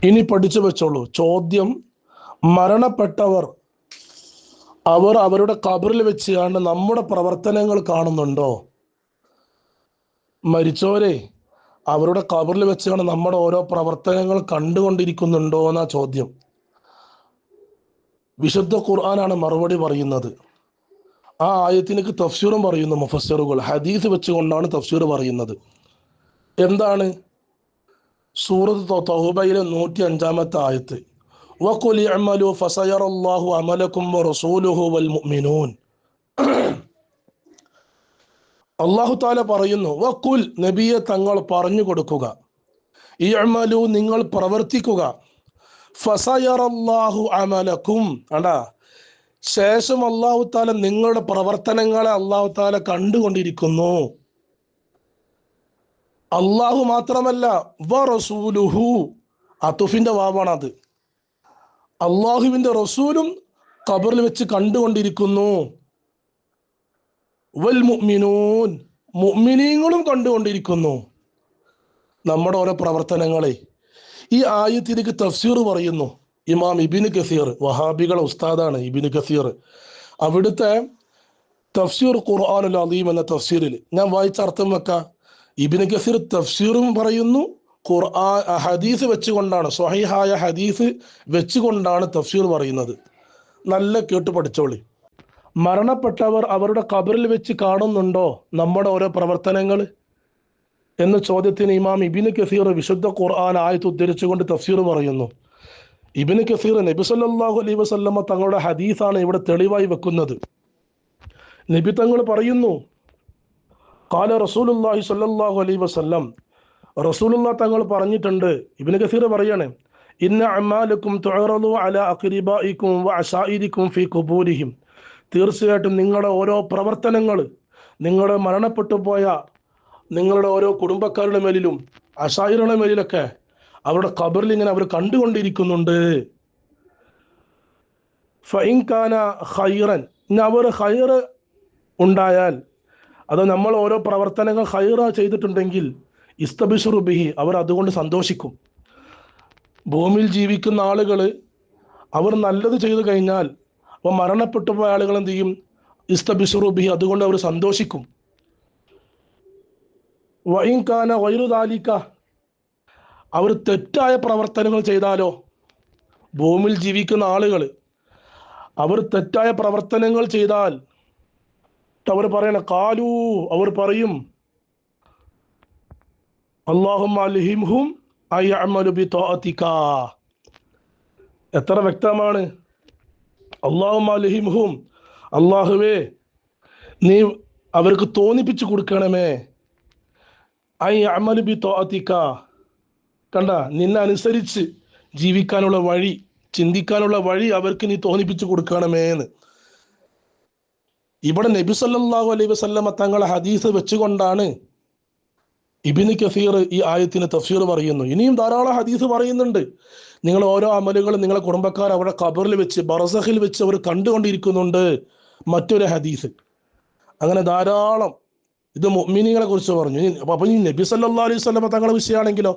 ഇനി പഠിച്ചു വെച്ചോളൂ. ചോദ്യം: മരണപ്പെട്ടവർ അവരുടെ ഖബറിൽ വെച്ചാണ്ട് നമ്മുടെ പ്രവർത്തനങ്ങൾ കാണുന്നുണ്ടോ? മരിച്ചവരെ അവരുടെ ഖബറിൽ വെച്ചാണ് നമ്മുടെ ഓരോ പ്രവർത്തനങ്ങൾ കണ്ടുകൊണ്ടിരിക്കുന്നുണ്ടോ എന്നാ ചോദ്യം. വിശുദ്ധ ഖുർആനാണ് മറുപടി പറയുന്നത്. ആ ആയത്തിനക്ക് തഫ്സീറും പറയുന്നു മുഫസ്സിറുകൾ. ഹദീസ് വെച്ചുകൊണ്ടാണ് തഫ്സീർ പറയുന്നത്. എന്താണ്? സൂറത്ത് തൗബയിലെ 105-ാമത്തെ ആയത്ത്, വഖുൽ ഇഅ്മലു ഫസയറല്ലാഹു അമലക്കും വറസൂലുഹു വൽമുഅ്മിനൂൻ. അല്ലാഹു തആല പറയുന്നു, വഖുൽ, നബിയെ തങ്ങൾ പറഞ്ഞു കൊടുക്കുക, ഇഅ്മലു, നിങ്ങൾ പ്രവർത്തിക്കുക, ഫസയറല്ലാഹു അമലക്കും, അണ്ടാ, ശേഷം അല്ലാഹു തആല നിങ്ങളുടെ പ്രവർത്തനങ്ങളെ അല്ലാഹു തആല കണ്ടുകൊണ്ടിരിക്കുന്നു. അല്ലാഹു മാത്രമല്ല, വറസൂലുഹു, അത്തുഫിന്റെ വാവാണത്, അള്ളാഹുവിന്റെ റസൂലും ഖബറിൽ വെച്ച് കണ്ടുകൊണ്ടിരിക്കുന്നു. വൽ മുഅ്മിനൂൻ, മുഅ്മിനീങ്ങളും കണ്ടുകൊണ്ടിരിക്കുന്നു നമ്മുടെ ഓരോ പ്രവർത്തനങ്ങളെ. ഈ ആയത്തിലേക്ക് തഫ്സീർ പറയുന്നു ഇമാം ഇബ്നു കസീർ, വഹാബികളുടെ ഉസ്താദാണ് ഇബ്നു കസീർ. അവിടുത്തെ തഫ്സീർ ഖുർആനുൽ അദീം എന്ന തഫ്സീറിൽ ഞാൻ വായിച്ച അർത്ഥം വെക്കാം. ഇബ്നു കസീർ തഫ്സീറും പറയുന്നു, ഖുർആൻ ഹദീസ് വെച്ചുകൊണ്ടാണ്, സ്വഹീഹായ ഹദീസ് വെച്ചുകൊണ്ടാണ് തഫ്സീർ പറയുന്നത്. നല്ല കേട്ട് പഠിച്ചോളി. മരണപ്പെട്ടവർ അവരുടെ ഖബറിൽ വെച്ച് കാണുന്നുണ്ടോ നമ്മുടെ ഓരോ പ്രവർത്തനങ്ങൾ എന്ന ചോദ്യത്തിന് ഇമാം ഇബ്നു കസീർ വിശുദ്ധ ഖുർആൻ ആയത്ത് ഉദ്ധരിച്ചുകൊണ്ട് തഫ്സീർ പറയുന്നു. ഇബ്നു കസീർ നബി സല്ലല്ലാഹു അലൈഹി വസല്ലമ തങ്ങളുടെ ഹദീസാണ് ഇവിടെ തെളിവായി വെക്കുന്നത്. നബി തങ്ങൾ പറയുന്നു, ഖാല റസൂലുള്ളാഹി സ്വല്ലല്ലാഹു അലൈഹി വസല്ലം, റസൂലുള്ളാഹി തങ്ങൾ പറഞ്ഞിട്ടുണ്ട്. ഇബ്നു കസീർ പറയാണ്, ഇന്ന അഅ്മാലക്കും തുഅറദു അലാ അഖ്രിബായിക്കും വഅശായിരിക്കും ഫീ ഖുബൂരിഹിം, തീർച്ചയായിട്ടും നിങ്ങളുടെ ഓരോ പ്രവർത്തനങ്ങൾ നിങ്ങളുടെ മരണപ്പെട്ടു പോയ നിങ്ങളുടെ ഓരോ കുടുംബക്കാരുടെ മേലിലും അശായിരുടെ മേലിലൊക്കെ അവരുടെ ഖബറിൽ ഇങ്ങനെ അവർ കണ്ടുകൊണ്ടിരിക്കുന്നുണ്ട്. ഫഇൻ കാന ഖൈറൻ, ഇനി അവർ ഖൈർ ഉണ്ടായാൽ, അത് നമ്മൾ ഓരോ പ്രവർത്തനങ്ങൾ ഖൈറ ചെയ്തിട്ടുണ്ടെങ്കിൽ, ഇസ്തബിശുറു ബിഹി, അവർ അതുകൊണ്ട് സന്തോഷിക്കും. ഭൂമിയിൽ ജീവിക്കുന്ന ആളുകൾ അവർ നല്ലത് ചെയ്തു കഴിഞ്ഞാൽ, അപ്പോൾ മരണപ്പെട്ടു പോയ ആളുകൾ എന്ത് ചെയ്യും? ഇസ്തബിശുറു ബിഹി, അതുകൊണ്ട് അവർ സന്തോഷിക്കും. വഇൻ കാന ഗൈറു ദാലിക, അവർ തെറ്റായ പ്രവർത്തനങ്ങൾ ചെയ്താലോ? ഭൂമിയിൽ ജീവിക്കുന്ന ആളുകൾ അവർ തെറ്റായ പ്രവർത്തനങ്ങൾ ചെയ്താൽ അവർ പറയണ ഖാലൂ, അവർ പറയും, അല്ലാഹുമ്മ അൽഹിംഹും അയഅമലു ബിതഅതിക. എത്ര വ്യക്തമാണ്! അല്ലാഹുമ്മ അൽഹിംഹും, അല്ലാഹുവേ നീ അവർക്ക് തോന്നിപ്പിച്ചു കൊടുക്കണമേ, അയഅമലു ബിതഅതിക, കണ്ട, നിന്നെ അനുസരിച്ച് ജീവിക്കാനുള്ള വഴി, ചിന്തിക്കാനുള്ള വഴി അവർക്ക് നീ തോന്നിപ്പിച്ചു കൊടുക്കണമേ എന്ന്. ഇവിടെ നബി സല്ലല്ലാഹു അലൈഹി വസല്ലമ തങ്ങളെ ഹദീസ് വെച്ചുകൊണ്ടാണ് ഇബ്നു കസീർ ഈ ആയത്തിന് തഫ്സീർ പറയുന്നു. ഇനിയും ധാരാളം ഹദീസ് പറയുന്നുണ്ട്. നിങ്ങൾ ഓരോ അമലുകളും നിങ്ങളെ കുടുംബക്കാർ അവിടെ ഖബറിൽ വെച്ച്, ബർസഖിൽ വെച്ച് അവർ കണ്ടുകൊണ്ടിരിക്കുന്നുണ്ട്. മറ്റൊരു ഹദീസ്. അങ്ങനെ ധാരാളം. ഇത് മുഅ്മിനീങ്ങളെ കുറിച്ച് പറഞ്ഞു. അപ്പൊ ഈ നബി സല്ലല്ലാഹു അലൈഹി വസല്ലമ തങ്ങളുടെ വിഷയമാണെങ്കിലോ,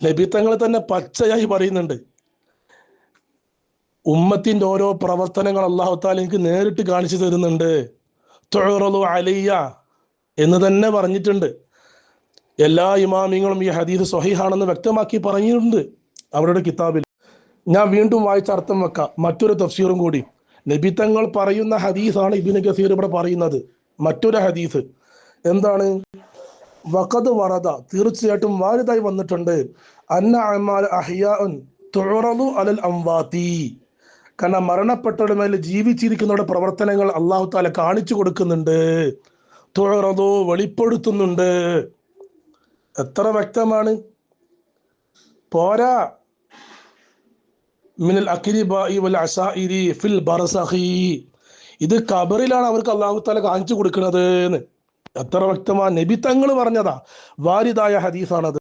നബി തങ്ങൾ തന്നെ പച്ചയായി പറയുന്നുണ്ട്, ഉമ്മത്തിന്റെ ഓരോ പ്രവർത്തനങ്ങൾ അല്ലാഹു തആല എനിക്ക് നേരിട്ട് കാണിച്ചു തരുന്നുണ്ട്. തുഅറദു അലയ്യ എന്ന് തന്നെ പറഞ്ഞിട്ടുണ്ട്. എല്ലാ ഇമാമിങ്ങളും ഈ ഹദീസ് സ്വഹീഹാണെന്ന് വ്യക്തമാക്കി പറഞ്ഞിട്ടുണ്ട് അവരുടെ കിതാബിൽ. ഞാൻ വീണ്ടും വായിച്ച അർത്ഥം വെക്കാം. മറ്റൊരു തഫ്സീറും കൂടി. നബി തങ്ങൾ പറയുന്ന ഹദീസാണ് ഇബ്നു കസീർ ഇവിടെ പറയുന്നത്. മറ്റൊരു ഹദീസ് എന്താണ്? വഖദ് വറദ, തീർച്ചയായിട്ടും വാരിദായി വന്നിട്ടുണ്ട്, അന്ന അഅ്മാല അഹ്യാഉൻ തുഅറദു അലൽ അംവാതി, കാരണം മരണപ്പെട്ടവരുടെ മേൽ ജീവിച്ചിരിക്കുന്നവരുടെ പ്രവർത്തനങ്ങൾ അല്ലാഹു തആല കാണിച്ചു കൊടുക്കുന്നുണ്ട്. തുഅറദു, വെളിപ്പെടുത്തുന്നുണ്ട്. എത്ര വ്യക്തമാണ്! പോരാ, മിനൽ അഖ്രിബാഇ വൽ അശായിരി ഫിൽ ബർസഖി, ഇത് ഖബറിലാണ് അവർക്ക് അല്ലാഹു തആല കാണിച്ചു കൊടുക്കുന്നത് എന്ന്. എത്ര വ്യക്തമാ! നബി തങ്ങൾ പറഞ്ഞതാ, വാരിദായ ഹദീസാണത്.